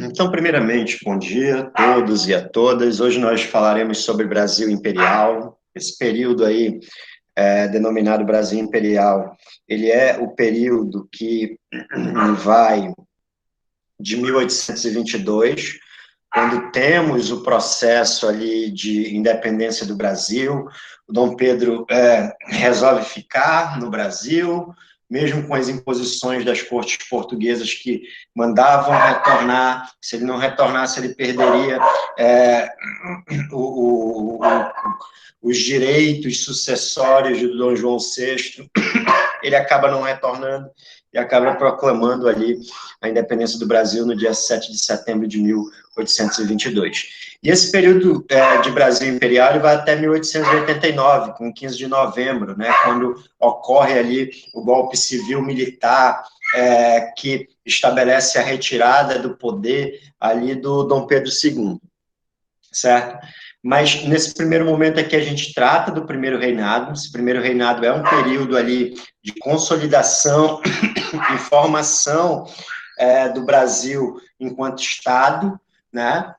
Então, primeiramente, bom dia a todos e a todas. Hoje nós falaremos sobre Brasil Imperial. Esse período aí, denominado Brasil Imperial, ele é o período que vai de 1822, quando temos o processo ali de independência do Brasil. O Dom Pedro resolve ficar no Brasil, mesmo com as imposições das cortes portuguesas que mandavam retornar. Se ele não retornasse, ele perderia o, o, o, os direitos sucessórios de Dom João VI. Ele acaba não retornando e acaba proclamando ali a independência do Brasil no dia 7 de setembro de 1822. E esse período de Brasil Imperial vai até 1889, com 15 de novembro, né, quando ocorre ali o golpe civil-militar que estabelece a retirada do poder ali do Dom Pedro II, certo? Mas nesse primeiro momento aqui a gente trata do primeiro reinado. Esse primeiro reinado é um período ali de consolidação e formação do Brasil enquanto Estado, né?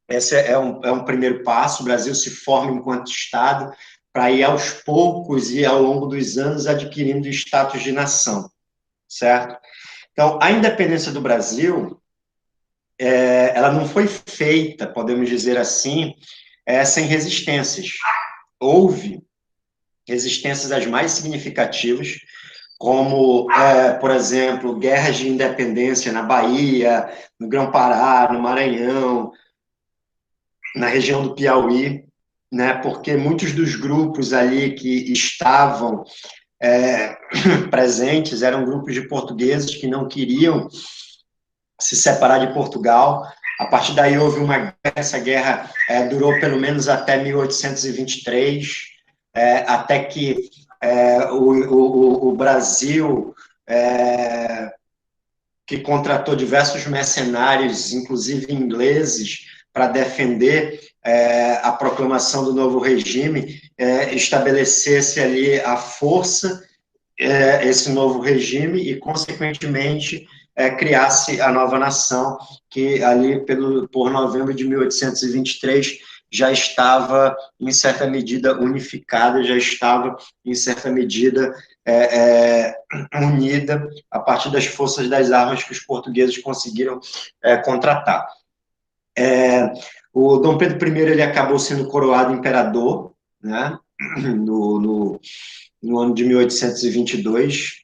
Esse é um primeiro passo. O Brasil se forma enquanto Estado para ir aos poucos e ao longo dos anos adquirindo o status de nação, certo? Então, a independência do Brasil, ela não foi feita, podemos dizer assim, sem resistências. Houve resistências as mais significativas, como, por exemplo, guerras de independência na Bahia, no Grão-Pará, no Maranhão, na região do Piauí, né, porque muitos dos grupos ali que estavam presentes eram grupos de portugueses que não queriam se separar de Portugal. A partir daí houve uma guerra, essa guerra durou pelo menos até 1823, até que o Brasil, que contratou diversos mercenários, inclusive ingleses, para defender a proclamação do novo regime, estabelecesse ali a força esse novo regime e, consequentemente, criasse a nova nação, que ali por novembro de 1823 já estava, em certa medida, unificada, já estava, em certa medida, unida a partir das forças das armas que os portugueses conseguiram contratar. O Dom Pedro I ele acabou sendo coroado imperador, né, no ano de 1822,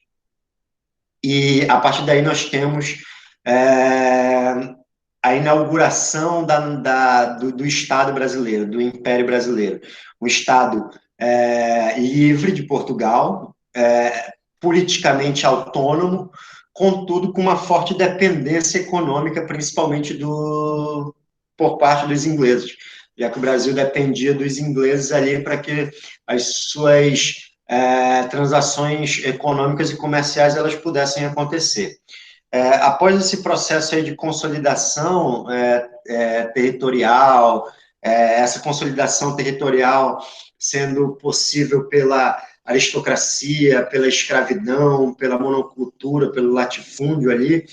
e a partir daí nós temos a inauguração do Estado brasileiro, do Império Brasileiro. Um Estado livre de Portugal, politicamente autônomo, contudo com uma forte dependência econômica, principalmente por parte dos ingleses, já que o Brasil dependia dos ingleses ali para que as suas transações econômicas e comerciais elas pudessem acontecer. Após esse processo aí de consolidação territorial, essa consolidação territorial sendo possível pela aristocracia, pela escravidão, pela monocultura, pelo latifúndio ali,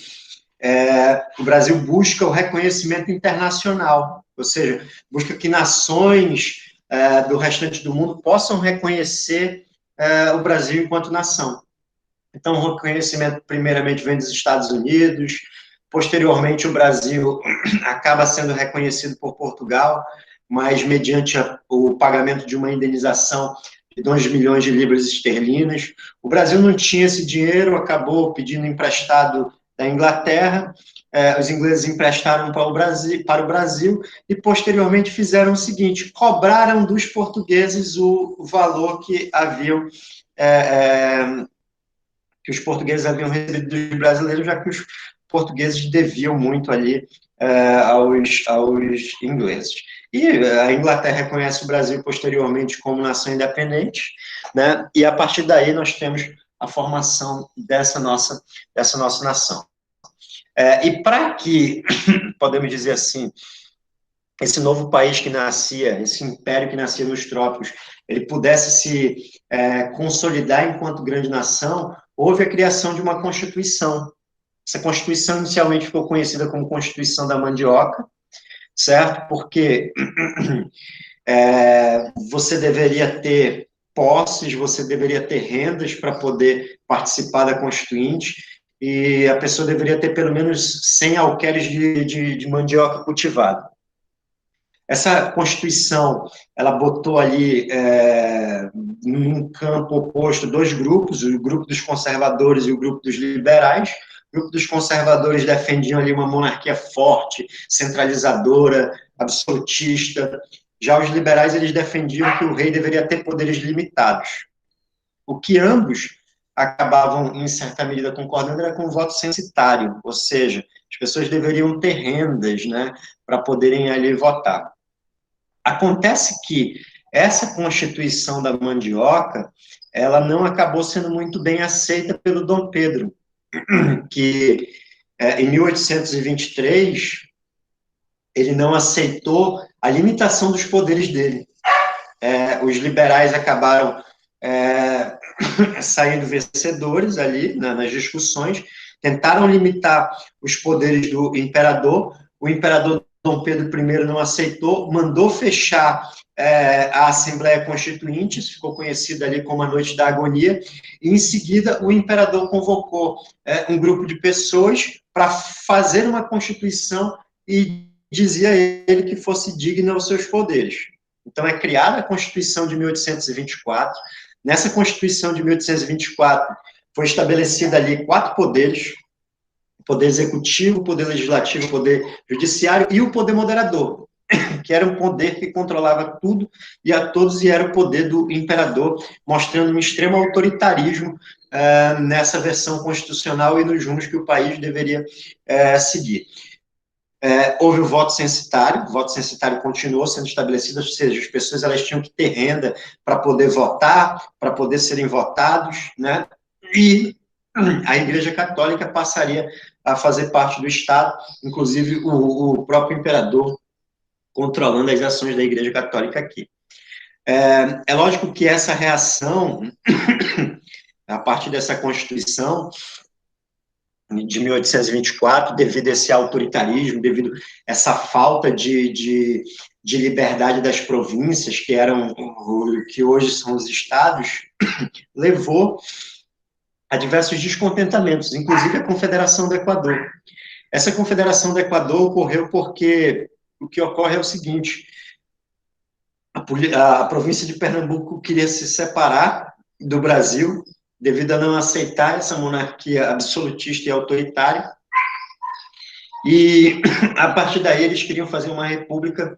o Brasil busca o reconhecimento internacional, ou seja, busca que nações do restante do mundo possam reconhecer o Brasil enquanto nação. Então, o reconhecimento, primeiramente, vem dos Estados Unidos, posteriormente, o Brasil acaba sendo reconhecido por Portugal, mas mediante o pagamento de uma indenização de 2 milhões de libras esterlinas. O Brasil não tinha esse dinheiro, acabou pedindo emprestado da Inglaterra, os ingleses emprestaram para o Brasil e, posteriormente, fizeram o seguinte, cobraram dos portugueses o valor que haviam que os portugueses haviam recebido dos brasileiros, já que os portugueses deviam muito ali aos ingleses. E a Inglaterra reconhece o Brasil posteriormente como nação independente, né? E a partir daí nós temos a formação dessa nossa nação. E para que, podemos dizer assim, esse novo país que nascia, esse império que nascia nos trópicos, ele pudesse se consolidar enquanto grande nação, houve a criação de uma Constituição, Essa Constituição inicialmente ficou conhecida como Constituição da Mandioca, certo? Porque você deveria ter posses, você deveria ter rendas para poder participar da Constituinte, e a pessoa deveria ter pelo menos 100 alqueires de mandioca cultivada. Essa Constituição, ela botou ali, num campo oposto, dois grupos, o grupo dos conservadores e o grupo dos liberais. O grupo dos conservadores defendiam ali uma monarquia forte, centralizadora, absolutista. Já os liberais, eles defendiam que o rei deveria ter poderes limitados. O que ambos acabavam, em certa medida, concordando era com o voto censitário, ou seja, as pessoas deveriam ter rendas, né, para poderem ali votar. Acontece que essa Constituição da Mandioca, ela não acabou sendo muito bem aceita pelo Dom Pedro, que em 1823 ele não aceitou a limitação dos poderes dele. Os liberais acabaram saindo vencedores ali nas discussões, tentaram limitar os poderes do imperador. O imperador Dom Pedro I não aceitou, mandou fechar a Assembleia Constituinte, isso ficou conhecido ali como a Noite da Agonia, e em seguida o imperador convocou um grupo de pessoas para fazer uma Constituição e dizia ele que fosse digna aos seus poderes. Então é criada a Constituição de 1824. Nessa Constituição de 1824 foi estabelecida ali 4 poderes: o poder executivo, o poder legislativo, o poder judiciário e o poder moderador, que era um poder que controlava tudo e a todos, e era o poder do imperador, mostrando um extremo autoritarismo nessa versão constitucional e nos rumos que o país deveria seguir. Houve o voto censitário continuou sendo estabelecido, ou seja, as pessoas elas tinham que ter renda para poder votar, para poder serem votados, né? E a Igreja Católica passaria a fazer parte do Estado, inclusive o próprio imperador controlando as ações da Igreja Católica aqui. É lógico que essa reação, a partir dessa Constituição de 1824, devido a esse autoritarismo, devido a essa falta de liberdade das províncias, que eram que hoje são os estados, levou a diversos descontentamentos, inclusive a Confederação do Equador. Essa Confederação do Equador ocorreu porque o que ocorre é o seguinte: a província de Pernambuco queria se separar do Brasil devido a não aceitar essa monarquia absolutista e autoritária, e a partir daí eles queriam fazer uma república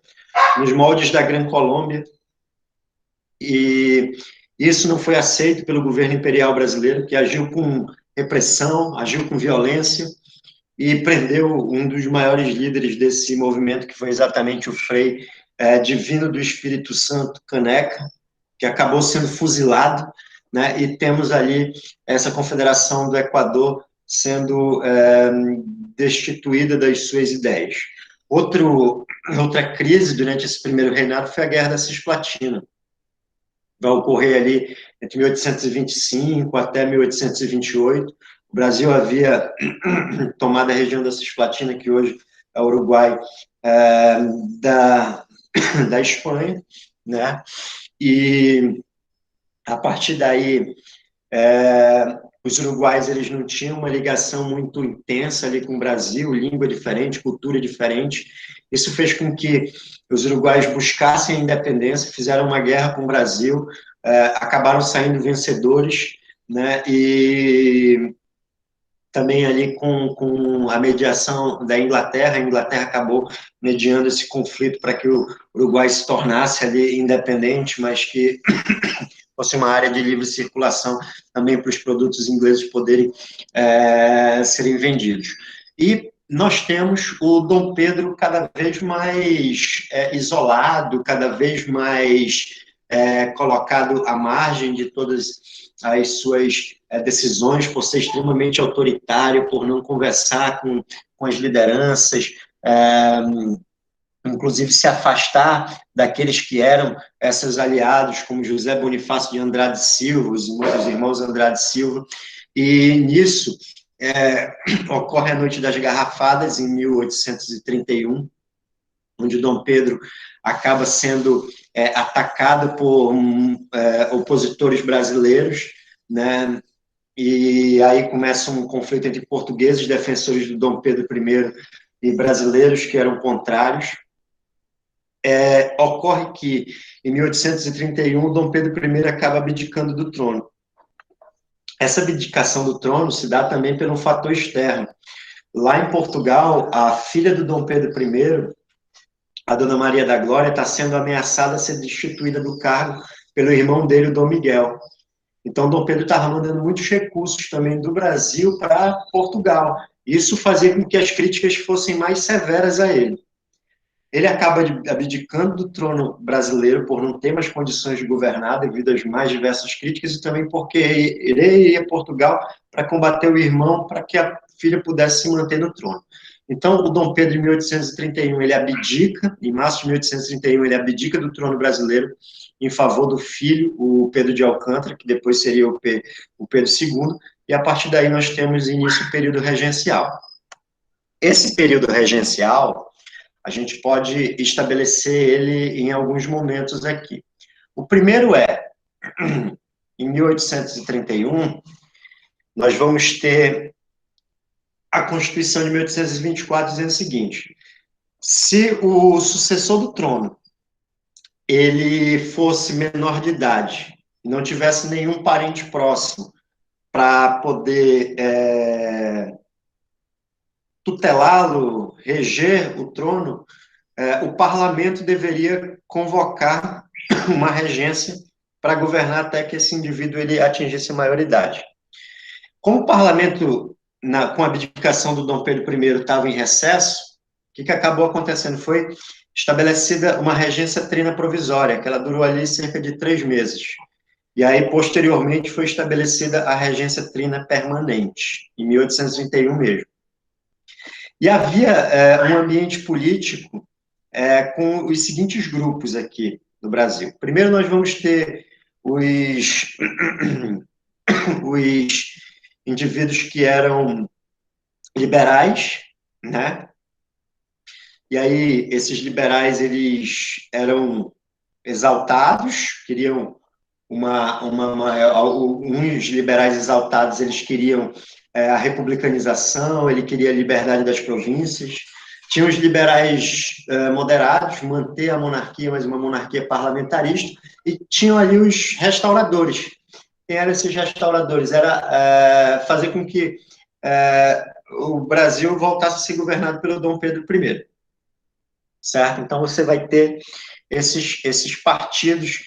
nos moldes da Gran Colômbia, e isso não foi aceito pelo governo imperial brasileiro, que agiu com repressão, agiu com violência, e prendeu um dos maiores líderes desse movimento, que foi exatamente o Frei Divino do Espírito Santo Caneca, que acabou sendo fuzilado, né? E temos ali essa Confederação do Equador sendo destituída das suas ideias. Outra crise durante esse primeiro reinado foi a Guerra da Cisplatina. Vai ocorrer ali entre 1825 até 1828. O Brasil havia tomado a região da Cisplatina, que hoje é o Uruguai, da Espanha, né? E a partir daí, os uruguaios eles não tinham uma ligação muito intensa ali com o Brasil, língua diferente, cultura diferente. Isso fez com que os uruguaios buscassem a independência, fizeram uma guerra com o Brasil, acabaram saindo vencedores, né? E também ali com a mediação da Inglaterra, a Inglaterra acabou mediando esse conflito para que o Uruguai se tornasse ali independente, mas que fosse uma área de livre circulação também para os produtos ingleses poderem serem vendidos. E nós temos o Dom Pedro cada vez mais isolado, cada vez mais colocado à margem de todas as suas decisões, por ser extremamente autoritário, por não conversar com as lideranças, inclusive se afastar daqueles que eram esses aliados, como José Bonifácio de Andrade Silva, os irmãos Andrade Silva, e nisso Ocorre a Noite das Garrafadas, em 1831, onde Dom Pedro acaba sendo atacado por opositores brasileiros, né? E aí começa um conflito entre portugueses, defensores do Dom Pedro I, e brasileiros que eram contrários. Ocorre que, em 1831, Dom Pedro I acaba abdicando do trono. Essa abdicação do trono se dá também por um fator externo. Lá em Portugal, a filha do Dom Pedro I, a Dona Maria da Glória, está sendo ameaçada a ser destituída do cargo pelo irmão dele, o Dom Miguel. Então, Dom Pedro estava mandando muitos recursos também do Brasil para Portugal. Isso fazia com que as críticas fossem mais severas a ele. Ele acaba abdicando do trono brasileiro por não ter mais condições de governar devido às mais diversas críticas e também porque ele ia a Portugal para combater o irmão para que a filha pudesse se manter no trono. Então, o Dom Pedro, em 1831, ele abdica, em março de 1831, ele abdica do trono brasileiro em favor do filho, o Pedro de Alcântara, que depois seria o Pedro II, e a partir daí nós temos início do período regencial. Esse período regencial, a gente pode estabelecer ele em alguns momentos aqui. O primeiro em 1831, nós vamos ter a Constituição de 1824 dizendo o seguinte: se o sucessor do trono ele fosse menor de idade e não tivesse nenhum parente próximo para poder tutelá-lo, reger o trono, o parlamento deveria convocar uma regência para governar até que esse indivíduo ele atingisse a maioridade. Como o parlamento, com a abdicação do Dom Pedro I, estava em recesso, o que acabou acontecendo foi estabelecida uma regência trina provisória, que ela durou ali cerca de 3 meses. E aí, posteriormente, foi estabelecida a regência trina permanente, em 1831 mesmo. E havia um ambiente político com os seguintes grupos aqui no Brasil. Primeiro, nós vamos ter os indivíduos que eram liberais, né? E aí, esses liberais, eles eram exaltados, queriam uns liberais exaltados, eles queriam a republicanização, ele queria a liberdade das províncias. Tinha os liberais moderados, manter a monarquia, mas uma monarquia parlamentarista, e tinham ali os restauradores. Quem eram esses restauradores? Era fazer com que o Brasil voltasse a ser governado pelo Dom Pedro I. Certo? Então, você vai ter esses partidos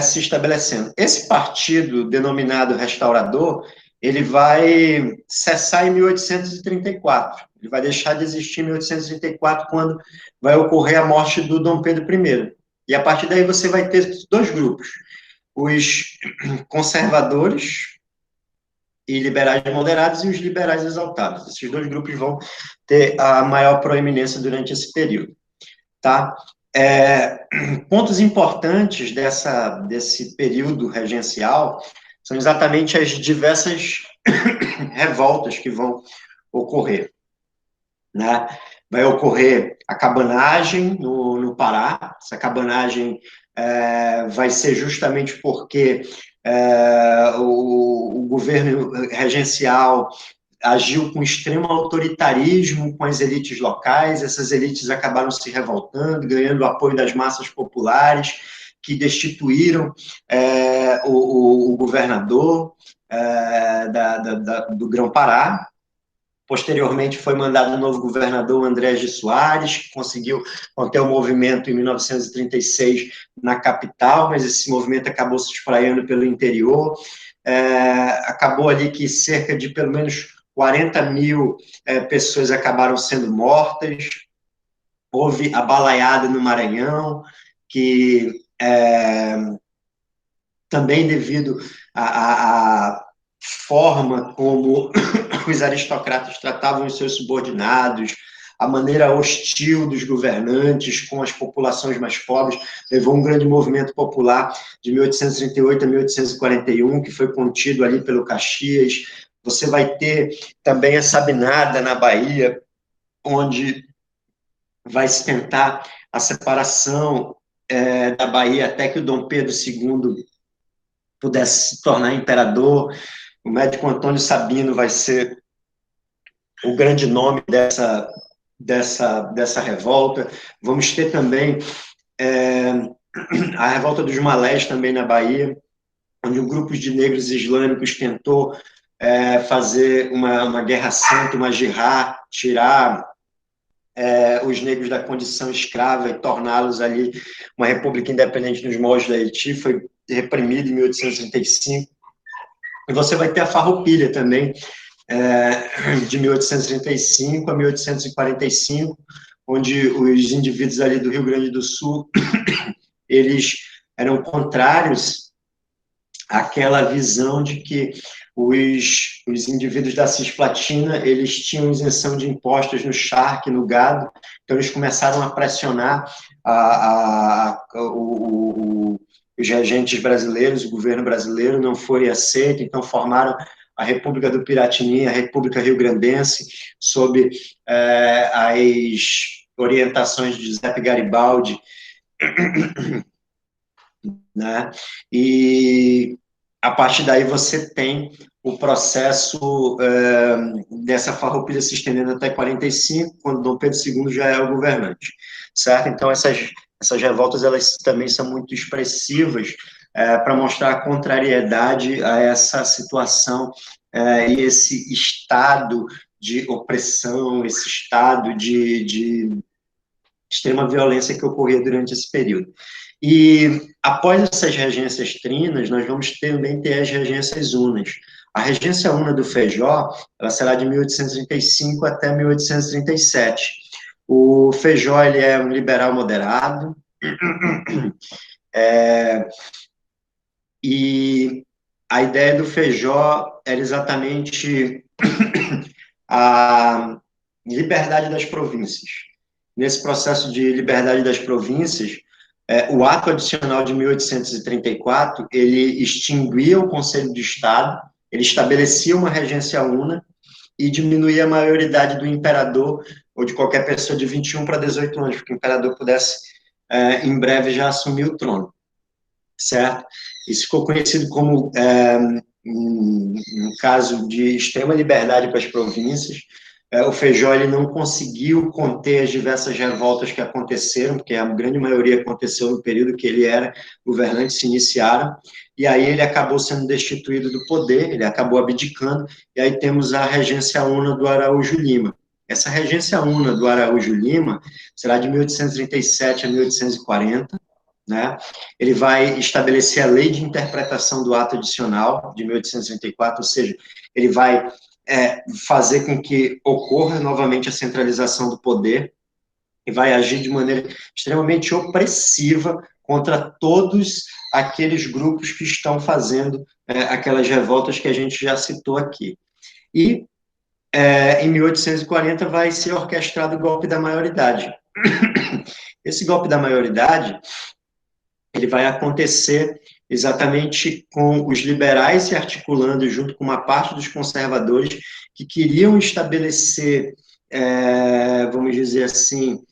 se estabelecendo. Esse partido, denominado restaurador, ele vai cessar em 1834. Ele vai deixar de existir em 1834, quando vai ocorrer a morte do Dom Pedro I. E, a partir daí, você vai ter 2 grupos. Os conservadores e liberais moderados e os liberais exaltados. Esses 2 grupos vão ter a maior proeminência durante esse período. Tá? Pontos importantes desse período regencial são exatamente as diversas revoltas que vão ocorrer. Né? Vai ocorrer a cabanagem no Pará. Essa cabanagem vai ser justamente porque o governo regencial agiu com extremo autoritarismo com as elites locais. Essas elites acabaram se revoltando, ganhando o apoio das massas populares, que destituíram o governador do Grão-Pará. Posteriormente, foi mandado um novo governador, Andrés de Soares, que conseguiu conter o movimento em 1936 na capital, mas esse movimento acabou se espraiando pelo interior. Acabou ali que cerca de, pelo menos, 40 mil pessoas acabaram sendo mortas. Houve a balaiada no Maranhão, que também devido à forma como os aristocratas tratavam os seus subordinados, a maneira hostil dos governantes com as populações mais pobres, levou um grande movimento popular de 1838 a 1841, que foi contido ali pelo Caxias, Você vai ter também a Sabinada, na Bahia, onde vai se tentar a separação da Bahia até que o Dom Pedro II pudesse se tornar imperador. O médico Antônio Sabino vai ser o grande nome dessa revolta. Vamos ter também a revolta dos Malés, também na Bahia, onde um grupo de negros islâmicos tentou fazer uma guerra santa, uma jihad, tirar os negros da condição escrava e torná-los ali uma república independente nos moldes da Haiti. Foi reprimido em 1835. E você vai ter a Farroupilha também, de 1835 a 1845, onde os indivíduos ali do Rio Grande do Sul, eles eram contrários àquela visão de que os indivíduos da Cisplatina, eles tinham isenção de impostos no charque, no gado, então eles começaram a pressionar os regentes brasileiros, o governo brasileiro não foi aceito, então formaram a República do Piratini, a República Rio-Grandense, sob as orientações de Giuseppe Garibaldi, né? E a partir daí você tem o processo dessa Farroupilha se estendendo até 45, quando Dom Pedro II já é o governante, certo? Então essas revoltas, elas também são muito expressivas para mostrar a contrariedade a essa situação e esse estado de opressão, esse estado de extrema violência que ocorria durante esse período. E após essas regências trinas, nós vamos também ter as regências unas. A regência una do Feijó, ela será de 1835 até 1837. O Feijó, ele é um liberal moderado, e a ideia do Feijó era exatamente a liberdade das províncias. Nesse processo de liberdade das províncias, o ato adicional de 1834, ele extinguia o Conselho de Estado, ele estabelecia uma regência una e diminuía a maioridade do imperador ou de qualquer pessoa de 21 para 18 anos, para que o imperador pudesse, em breve, já assumir o trono, certo? Isso ficou conhecido como um caso de extrema liberdade para as províncias. O Feijó, ele não conseguiu conter as diversas revoltas que aconteceram, porque a grande maioria aconteceu no período que ele era governante, se iniciaram, e aí ele acabou sendo destituído do poder, ele acabou abdicando, e aí temos a regência una do Araújo Lima. Essa regência una do Araújo Lima será de 1837 a 1840, né? Ele vai estabelecer a lei de interpretação do ato adicional de 1834, ou seja, ele vai fazer com que ocorra novamente a centralização do poder e vai agir de maneira extremamente opressiva contra todos aqueles grupos que estão fazendo aquelas revoltas que a gente já citou aqui. E, em 1840, vai ser orquestrado o golpe da maioridade. Esse golpe da maioridade, ele vai acontecer exatamente com os liberais se articulando junto com uma parte dos conservadores que queriam estabelecer, vamos dizer assim,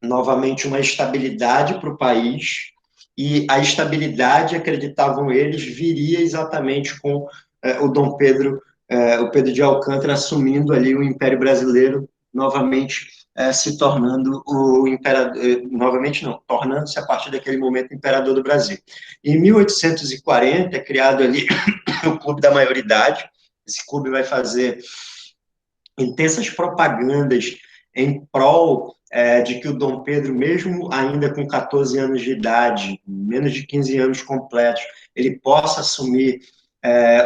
novamente uma estabilidade para o país, e a estabilidade, acreditavam eles, viria exatamente com o Dom Pedro, o Pedro de Alcântara assumindo ali o Império Brasileiro, novamente se tornando o imperador, novamente não, tornando-se a partir daquele momento imperador do Brasil. Em 1840 é criado ali o Clube da Maioridade. Esse clube vai fazer intensas propagandas em prol de que o Dom Pedro, mesmo ainda com 14 anos de idade, menos de 15 anos completos, ele possa assumir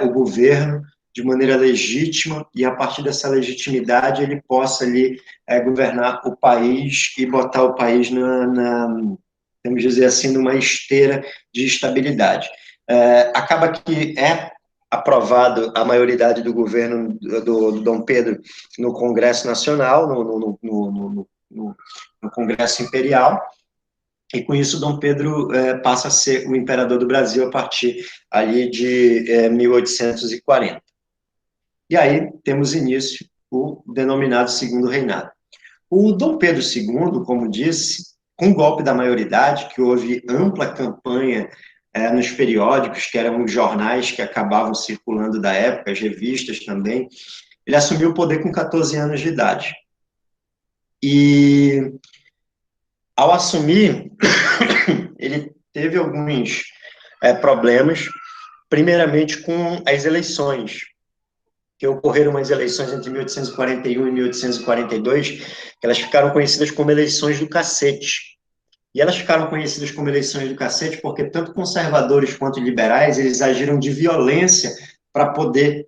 o governo de maneira legítima, e a partir dessa legitimidade ele possa ali governar o país e botar o país vamos dizer assim, numa esteira de estabilidade. Acaba que aprovado a maioridade do governo do Dom Pedro no Congresso Nacional, no Congresso Imperial, e com isso Dom Pedro passa a ser o imperador do Brasil a partir ali de 1840. e aí temos início o denominado Segundo Reinado. O Dom Pedro II, como disse, com o golpe da maioridade, que houve ampla campanha nos periódicos, que eram os jornais que acabavam circulando da época, as revistas também, ele assumiu o poder com 14 anos de idade. E, ao assumir, ele teve alguns problemas, primeiramente com as eleições, que ocorreram umas eleições entre 1841 e 1842, que elas ficaram conhecidas como eleições do cacete. E elas ficaram conhecidas como eleições do cacete porque tanto conservadores quanto liberais, eles agiram de violência para poder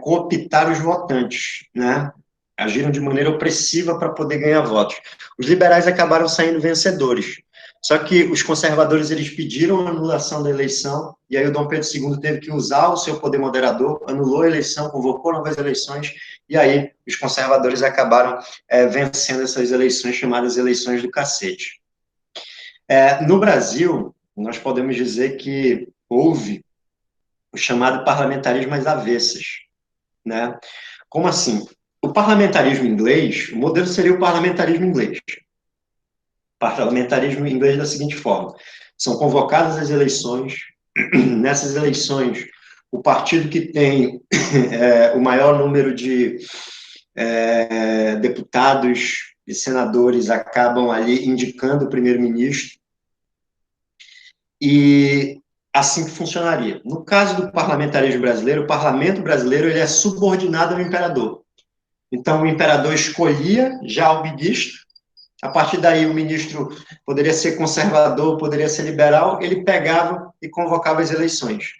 cooptar os votantes, né? Agiram de maneira opressiva para poder ganhar votos. Os liberais acabaram saindo vencedores. Só que os conservadores, eles pediram a anulação da eleição, e aí o Dom Pedro II teve que usar o seu poder moderador, anulou a eleição, convocou novas eleições, e aí os conservadores acabaram vencendo essas eleições, chamadas eleições do cacete. No Brasil, nós podemos dizer que houve o chamado parlamentarismo às avessas, né? Como assim? O parlamentarismo inglês, o modelo seria o parlamentarismo inglês. O parlamentarismo inglês da seguinte forma: são convocadas as eleições, nessas eleições, o partido que tem o maior número de deputados e senadores acabam ali indicando o primeiro-ministro, e assim que funcionaria. No caso do parlamentarismo brasileiro, o parlamento brasileiro ele é subordinado ao imperador. Então, o imperador escolhia já o ministro, a partir daí o ministro poderia ser conservador, poderia ser liberal, ele pegava e convocava as eleições.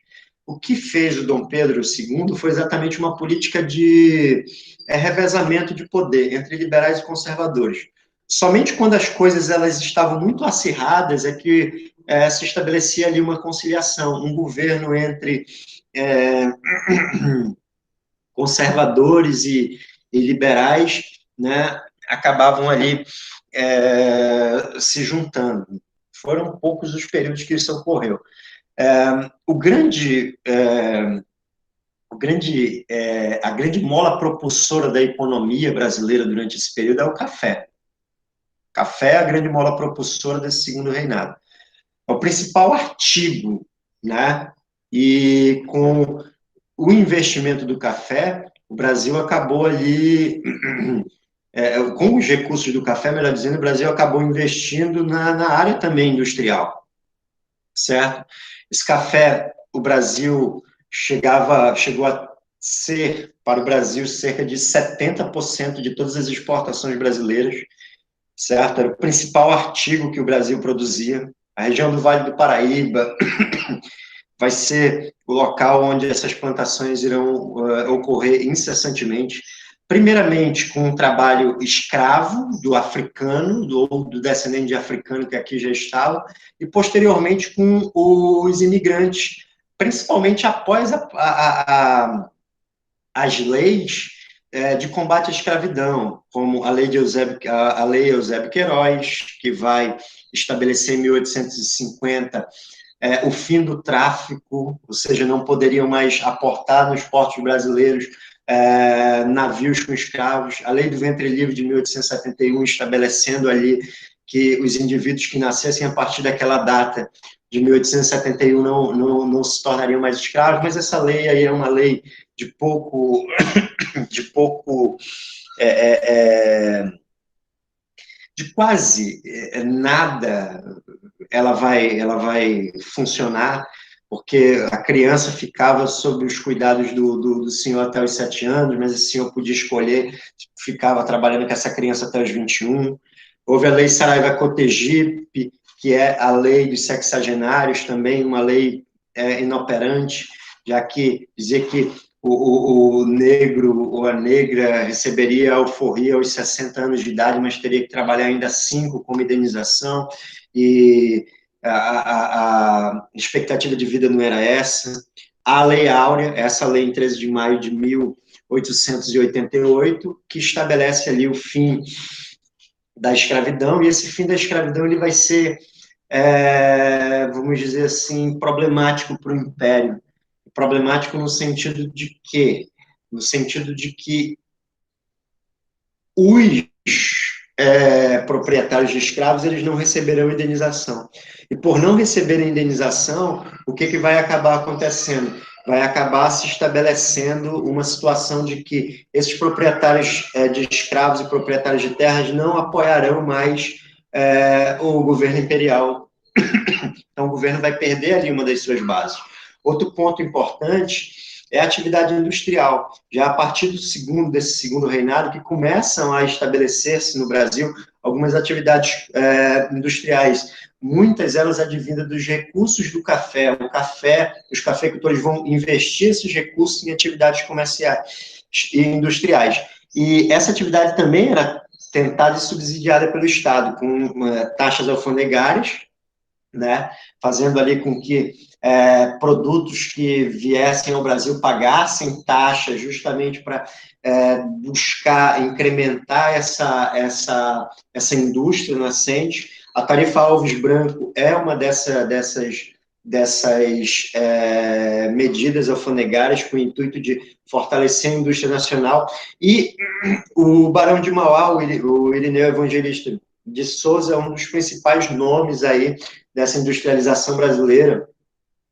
O que fez o Dom Pedro II foi exatamente uma política de revezamento de poder entre liberais e conservadores. Somente quando as coisas elas estavam muito acirradas é que se estabelecia ali uma conciliação, um governo entre conservadores e liberais, né, acabavam ali se juntando. Foram poucos os períodos que isso ocorreu. A grande mola propulsora da economia brasileira durante esse período é o café. O café é a grande mola propulsora desse segundo reinado. É o principal artigo, né? E com o investimento do café, o Brasil acabou ali, com os recursos do café, melhor dizendo, o Brasil acabou investindo na área também industrial, certo? Esse café, o Brasil chegou a ser, para o Brasil, cerca de 70% de todas as exportações brasileiras, certo? Era o principal artigo que o Brasil produzia. A região do Vale do Paraíba vai ser o local onde essas plantações irão ocorrer incessantemente. Primeiramente, com um trabalho escravo do africano, do descendente de africano que aqui já estava, e posteriormente com os imigrantes, principalmente após as leis de combate à escravidão, como a lei Eusébio Queiroz, que vai estabelecer em 1850 o fim do tráfico, ou seja, não poderiam mais aportar nos portos brasileiros navios com escravos, a lei do ventre livre de 1871, estabelecendo ali que os indivíduos que nascessem a partir daquela data de 1871 não se tornariam mais escravos, mas essa lei aí é uma lei de pouco de quase nada ela vai funcionar, porque a criança ficava sob os cuidados do senhor até os 7 anos, mas esse senhor podia escolher, ficava trabalhando com essa criança até os 21. Houve a lei Saraiva-Cotegipe, que é a lei dos sexagenários, também uma lei inoperante, já que dizia que o negro ou a negra receberia a alforria aos 60 anos de idade, mas teria que trabalhar ainda 5 como indenização, e a expectativa de vida não era essa. A Lei Áurea, essa lei em 13 de maio de 1888, que estabelece ali o fim da escravidão, e esse fim da escravidão ele vai ser, vamos dizer assim, problemático para o Império. Problemático no sentido de que no sentido de que os proprietários de escravos, eles não receberão indenização. E por não receberem indenização, o que vai acabar acontecendo? Vai acabar se estabelecendo uma situação de que esses proprietários de escravos e proprietários de terras não apoiarão mais o governo imperial. Então, o governo vai perder ali uma das suas bases. Outro ponto importante é a atividade industrial. Já a partir desse segundo reinado, que começam a estabelecer-se no Brasil algumas atividades industriais. Muitas elas advindas dos recursos do café. Os cafeicultores vão investir esses recursos em atividades comerciais e industriais. E essa atividade também era tentada e subsidiada pelo Estado, com taxas alfandegárias, né, fazendo ali com que produtos que viessem ao Brasil pagassem taxa justamente para buscar incrementar essa indústria nascente. A tarifa Alves Branco é uma dessas medidas alfandegárias com o intuito de fortalecer a indústria nacional. E o Barão de Mauá, o Irineu Evangelista de Souza, é um dos principais nomes aí dessa industrialização brasileira.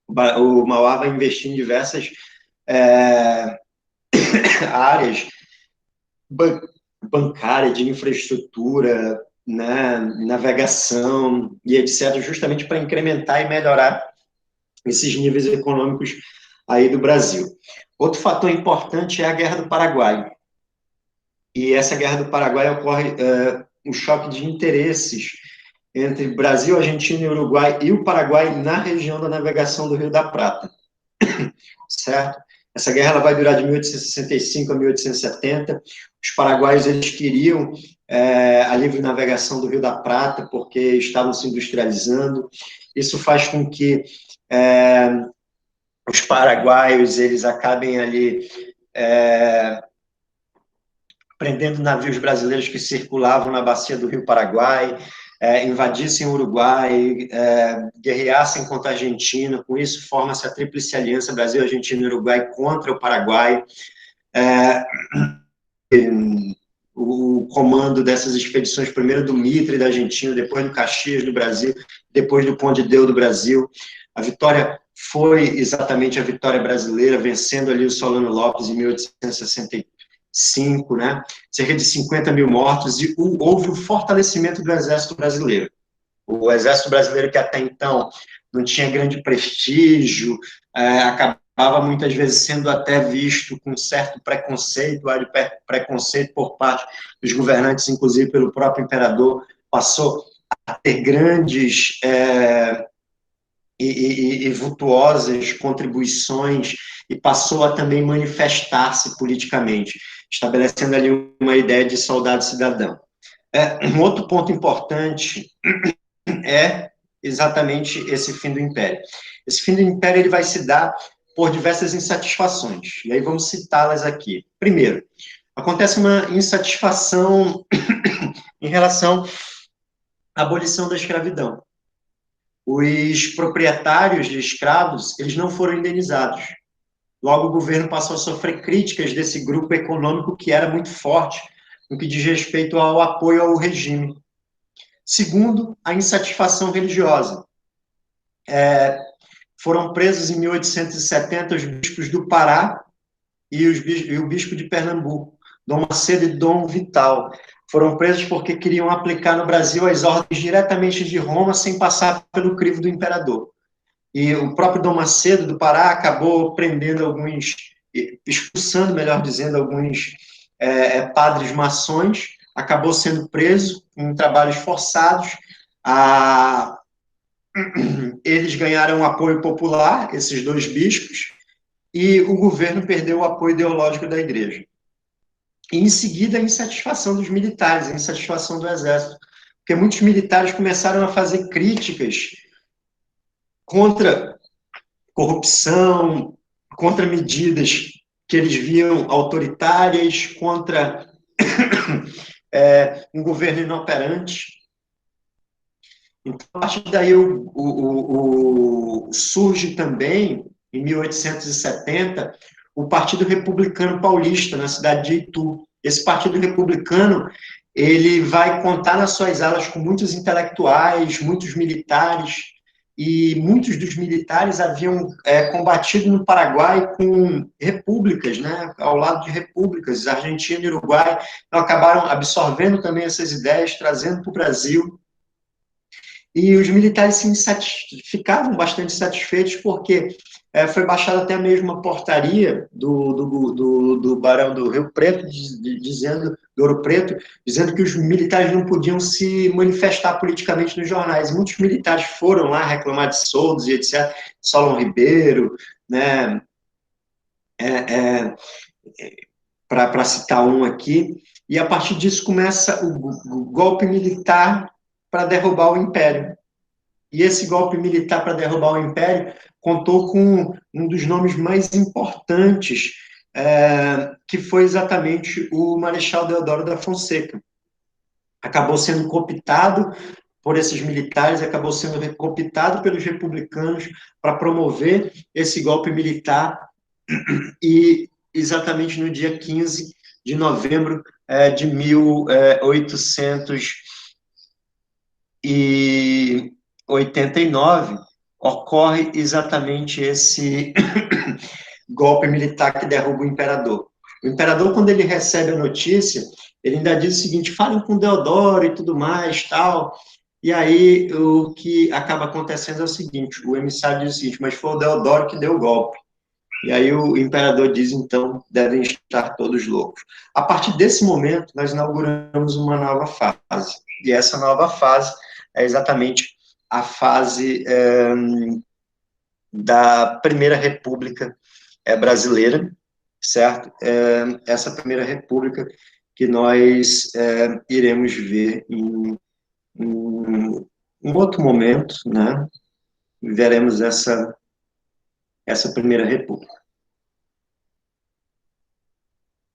O Mauá vai investir em diversas áreas bancária, de infraestrutura, né, navegação e etc., justamente para incrementar e melhorar esses níveis econômicos aí do Brasil. Outro fator importante é a Guerra do Paraguai. E essa Guerra do Paraguai ocorre um choque de interesses entre Brasil, Argentina e Uruguai e o Paraguai na região da navegação do Rio da Prata, certo? Essa guerra ela vai durar de 1865 a 1870. Os paraguaios eles queriam a livre navegação do Rio da Prata porque estavam se industrializando. Isso faz com que os paraguaios eles acabem ali prendendo navios brasileiros que circulavam na bacia do Rio Paraguai, invadissem o Uruguai, guerreassem contra a Argentina. Com isso, forma-se a Tríplice Aliança Brasil, Argentina e Uruguai contra o Paraguai. O comando dessas expedições, primeiro do Mitre, da Argentina, depois do Caxias, do Brasil, depois do Ponte de Deu, do Brasil. A vitória foi exatamente a vitória brasileira, vencendo ali o Solano Lopes em 1865, né? Cerca de 50 mil mortos, e houve o fortalecimento do Exército Brasileiro. O Exército Brasileiro, que até então não tinha grande prestígio, acabava muitas vezes sendo até visto com certo preconceito, preconceito por parte dos governantes, inclusive pelo próprio imperador, passou a ter grandes e vultuosas contribuições e passou a também manifestar-se politicamente, estabelecendo ali uma ideia de soldado cidadão. Um outro ponto importante é exatamente esse fim do Império. Esse fim do Império ele vai se dar por diversas insatisfações, e aí vamos citá-las aqui. Primeiro, acontece uma insatisfação em relação à abolição da escravidão. Os proprietários de escravos, eles não foram indenizados. Logo, o governo passou a sofrer críticas desse grupo econômico que era muito forte no que diz respeito ao apoio ao regime. Segundo, a insatisfação religiosa. Foram presos em 1870 os bispos do Pará e o bispo de Pernambuco, Dom Macedo e Dom Vital. Foram presos porque queriam aplicar no Brasil as ordens diretamente de Roma, sem passar pelo crivo do imperador. E o próprio Dom Macedo, do Pará, acabou prendendo expulsando, melhor dizendo, alguns padres maçons, acabou sendo preso em trabalhos forçados. Eles ganharam apoio popular, esses dois bispos, e o governo perdeu o apoio ideológico da igreja. E, em seguida, a insatisfação dos militares, a insatisfação do exército, porque muitos militares começaram a fazer críticas contra corrupção, contra medidas que eles viam autoritárias, contra um governo inoperante. Então, a partir daí surge também, em 1870, o Partido Republicano Paulista, na cidade de Itu. Esse Partido Republicano, ele vai contar nas suas alas com muitos intelectuais, muitos militares, e muitos dos militares haviam combatido no Paraguai com repúblicas, né, ao lado de repúblicas, Argentina e Uruguai, então acabaram absorvendo também essas ideias, trazendo para o Brasil, e os militares ficavam bastante satisfeitos, porque foi baixada até mesmo uma portaria do Barão do Rio Preto, dizendo, do Ouro Preto, dizendo que os militares não podiam se manifestar politicamente nos jornais. Muitos militares foram lá reclamar de soldos e etc. Solon Ribeiro, né, para citar um aqui, e a partir disso começa o golpe militar para derrubar o Império. E esse golpe militar para derrubar o Império contou com um dos nomes mais importantes, que foi exatamente o Marechal Deodoro da Fonseca. Acabou sendo cooptado por esses militares, acabou sendo cooptado pelos republicanos para promover esse golpe militar, e exatamente no dia 15 de novembro de 1889, ocorre exatamente esse golpe militar que derruba o imperador. O imperador, quando ele recebe a notícia, ele ainda diz o seguinte: falem com Deodoro e tudo mais, tal. E aí, o que acaba acontecendo é o seguinte: o emissário diz o seguinte, mas foi o Deodoro que deu o golpe. E aí o imperador diz, então, devem estar todos loucos. A partir desse momento, nós inauguramos uma nova fase. E essa nova fase é exatamente a fase da Primeira República brasileira, certo? Essa Primeira República que nós iremos ver em um outro momento, né? Veremos essa Primeira República.